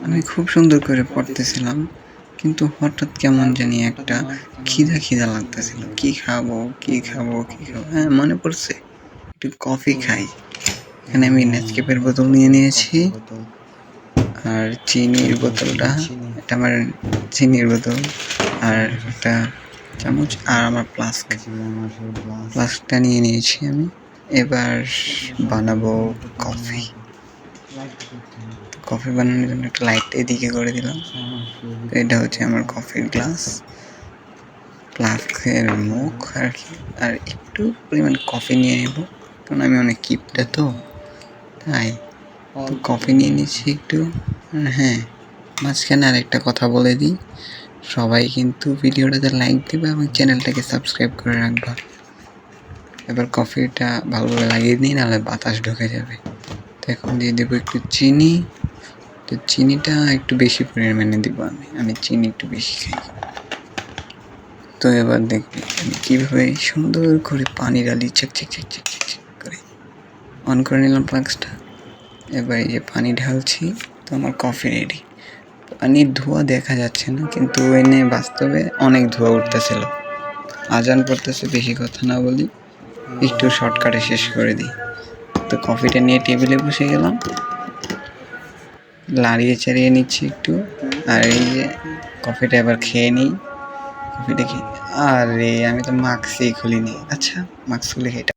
আমি খুব সুন্দর করে পড়তেছিলাম, কিন্তু হঠাৎ কেমন জানি একটা খিদা লাগতেছিল। কি খাবো, কি খাবো, কি খাবো? হ্যাঁ, মনে পড়ছে, একটু কফি খাই। এখানে আমি নেসকেফের বোতল নিয়ে নিয়েছি, আর চিনির বোতলটা, এটা আমার চিনির বোতল, আর একটা চামচ, আর আমার ফ্লাস্কটা নিয়ে নিয়েছি আমি। এবার বানাবো কফি। কফি বানানোর জন্য একটা লাইট এদিকে করে দিলাম। এটা হচ্ছে আমার কফির গ্লাস, ফ্লাস্কের মুখ আর কি। আর একটু পরিমাণ কফি নিয়ে নেব, কারণ আমি অনেক কিপটা তো, তাই তো কফি নিয়ে নিচ্ছি একটু। হ্যাঁ, মাঝখানে আরেকটা কথা বলে দিই, সবাই কিন্তু ভিডিওটাতে লাইক দেবে এবং চ্যানেলটাকে সাবস্ক্রাইব করে রাখবা। এবার কফিটা ভালোভাবে লাগিয়ে দিই, নাহলে বাতাস ঢুকে যাবে। তো এখন দিয়ে দেবো একটু চিনি। তো চিনিটা একটু বেশি পরিমাণে দিব, আমি চিনি একটু বেশি খাই। তো এবার দেখবি আমি কীভাবে সুন্দর করে পানি ঢালি, চেক করে অন করে নিলাম ফ্লাস্কটা। এবার এই যে পানি ঢালছি, তো আমার কফি রেডি। পানির ধোঁয়া দেখা যাচ্ছে না, কিন্তু এনে বাস্তবে অনেক ধোঁয়া উঠতেছিল। আজান পড়তেছে, বেশি কথা না বলি, একটু শর্টকাটে শেষ করে দিই। তো কফিটা নিয়ে টেবিলে বসে গেলাম, লাড়িয়ে চাড়িয়ে নিচ্ছি একটু। আর এই যে কফিটা এবার খেয়ে নিই। কফিটা খেয়ে, আরে আমি তো মাস্কই খুলিনি। আচ্ছা, মাস্ক খুলে খেয়ে